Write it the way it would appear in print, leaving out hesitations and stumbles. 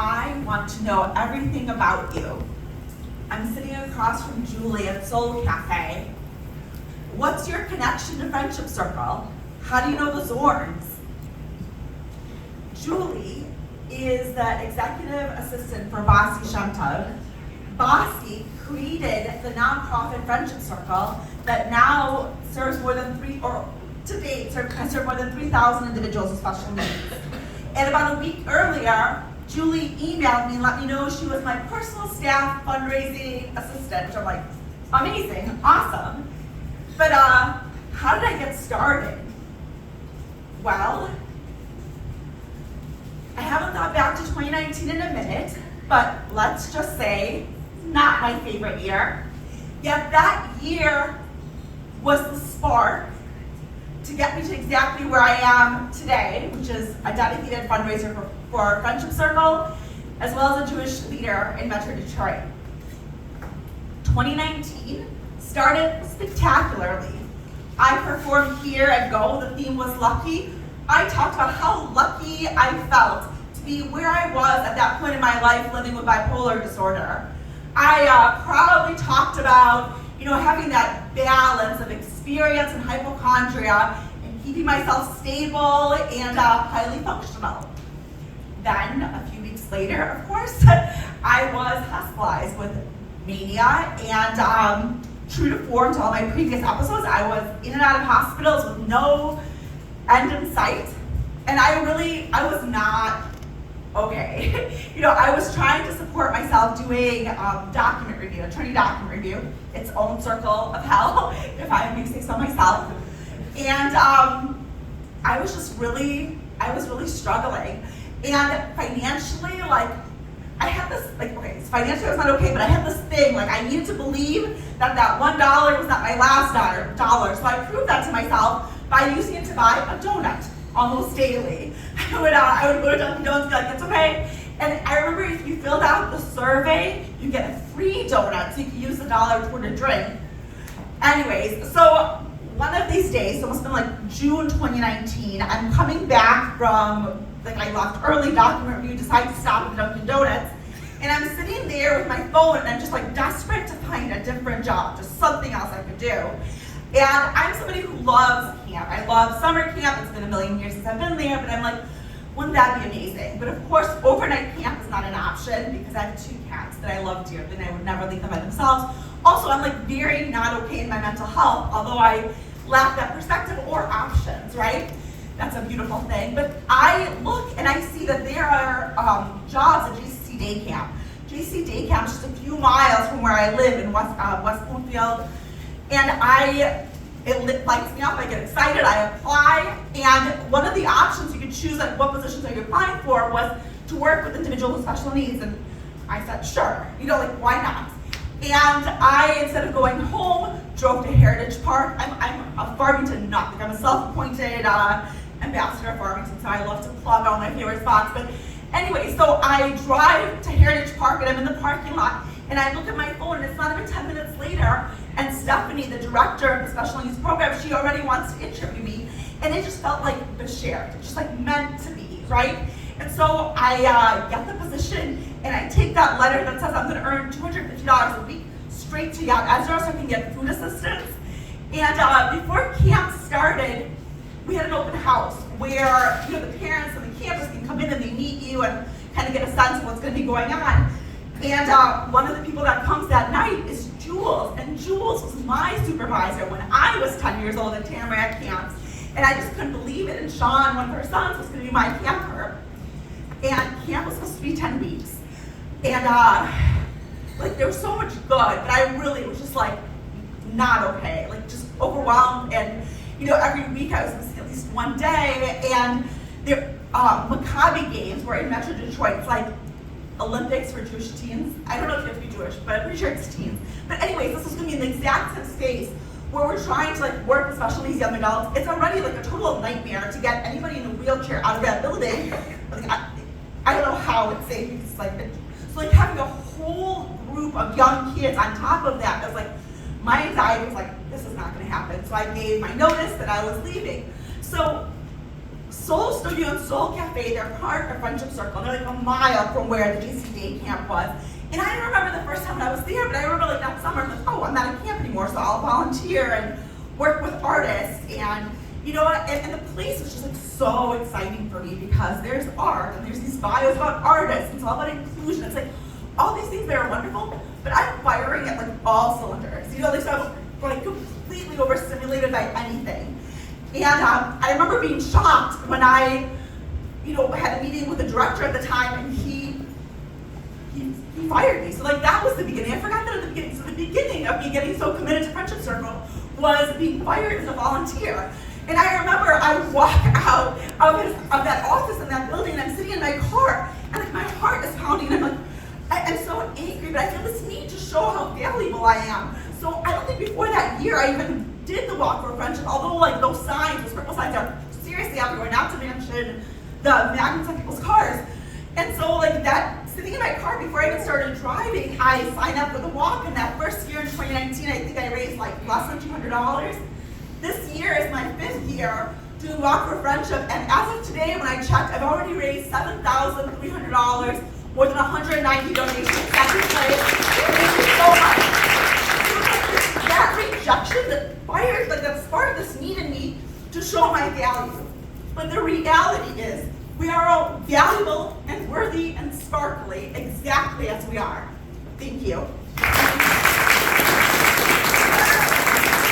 I want to know everything about you. I'm sitting across from Julie at Soul Cafe. What's your connection to Friendship Circle? How do you know the Zorns? Julie is the executive assistant for Basi Shemtov. Basi created the nonprofit Friendship Circle that now serves more than has served more than 3,000 individuals with special needs. And about a week earlier, Julie emailed me and let me know she was my personal staff fundraising assistant, which I'm like, amazing, awesome. But how did I get started? Well, I haven't thought back to 2019 in a minute, but let's just say not my favorite year. Yet that year was the spark to get me to exactly where I am today, which is a dedicated fundraiser for Friendship Circle, as well as a Jewish leader in Metro Detroit. 2019 started spectacularly. I performed here at Go. The theme was lucky. I talked about how lucky I felt to be where I was at that point in my life living with bipolar disorder. I proudly talked about having that balance of experience and hypochondria and keeping myself stable and highly functional. Then, a few weeks later, of course, I was hospitalized with mania, and true to form to all my previous episodes, I was in and out of hospitals with no end in sight, and I was not okay. I was trying to support myself doing document review, attorney document review, its own circle of hell, if I may say so myself. And I was really struggling. And financially, I had this, financially I was not okay, but I had this thing, I needed to believe that $1 was not my last dollar. So I proved that to myself by using it to buy a donut almost daily. I would go to Dunkin' Donuts and be like, it's okay. And I remember if you filled out the survey, you get a free donut, so you can use the dollar toward a drink. Anyways, so one of these days, so it must have been June 2019, I'm coming back from, I left early, document review, decided to stop at Dunkin' Donuts, and I'm sitting there with my phone, and I'm just desperate to find a different job, just something else I could do. And I'm somebody who loves camp. I love summer camp. It's been a million years since I've been there, but I'm like, wouldn't that be amazing? But of course, overnight camp is not an option because I have 2 cats that I love dearly and I would never leave them by themselves. Also, I'm very not okay in my mental health, although I lack that perspective or options, right? That's a beautiful thing. But I look and I see that there are jobs at JCC Day Camp. JCC Day Camp is just a few miles from where I live in West Bloomfield. And it lights me up, I get excited, I apply, and one of the options you could choose, what positions are you applying for, was to work with individuals with special needs, and I said, sure, why not? And I, instead of going home, drove to Heritage Park. I'm a Farmington nut, I'm a self-appointed ambassador of Farmington, so I love to plug all my favorite spots, but anyway, so I drive to Heritage Park, and I'm in the parking lot, and I look at my phone, and it's not even 10 minutes later, and Stephanie, the director of the special needs program, she already wants to interview me, and it just felt like beshared, just meant to be, right? And so I get the position, and I take that letter that says I'm going to earn $250 a week straight to Yad Ezra so I can get food assistance. And before camp started, we had an open house where the parents and the campus can come in and they meet you and kind of get a sense of what's going to be going on. And one of the people that comes that night is Jules, and Jules was my supervisor when I was 10 years old at Tamarack camps, and I just couldn't believe it. And Sean, one of her sons, was going to be my camper, and camp was supposed to be 10 weeks, and there was so much good, but I really was just not okay, just overwhelmed, and every week I was missing at least one day, and the Maccabi games were in Metro Detroit. It's Olympics for Jewish teens. I don't know if you have to be Jewish, but I'm pretty sure it's teens. But anyways, this is going to be in the exact same space where we're trying to work with special needs young adults. It's already a total nightmare to get anybody in a wheelchair out of that building. I don't know how it's safe because so having a whole group of young kids on top of that, I was my anxiety was this is not going to happen. So I gave my notice that I was leaving. So Soul Studio and Soul Cafe, they're part of Friendship Circle. They're like a mile from where the JC Day Camp was. And I don't remember the first time when I was there, but I remember like that summer, I'm like, oh, I'm not in camp anymore, so I'll volunteer and work with artists. And you know what, and the place was just like so exciting for me because there's art and there's these bios about artists, and it's all about inclusion. It's like all these things that are wonderful, but I'm firing at like all cylinders. You know, like so I'm like completely overstimulated by anything. And I remember being shocked when I, had a meeting with the director at the time, and he fired me. So like that was the beginning. I forgot that at the beginning. So the beginning of me getting so committed to Friendship Circle was being fired as a volunteer. And I remember I walk out of that office in that building, and I'm sitting in my car, and like my heart is pounding, and I'm like, I'm so angry, but I feel this need to show how valuable I am. So I don't think before that year I even did the Walk for Friendship, although like those signs, those purple signs are seriously everywhere, not to mention the magnets on people's cars. And so like that, sitting in my car before I even started driving, I signed up for the walk, and that first year in 2019, I think I raised like less than $200. This year is my 5th year doing Walk for Friendship, and as of today, when I checked, I've already raised $7,300, more than 190 donations. Second place. Thank you so much. That rejection that fired, like that sparked this need in me to show my value. But the reality is, we are all valuable and worthy and sparkly exactly as we are. Thank you.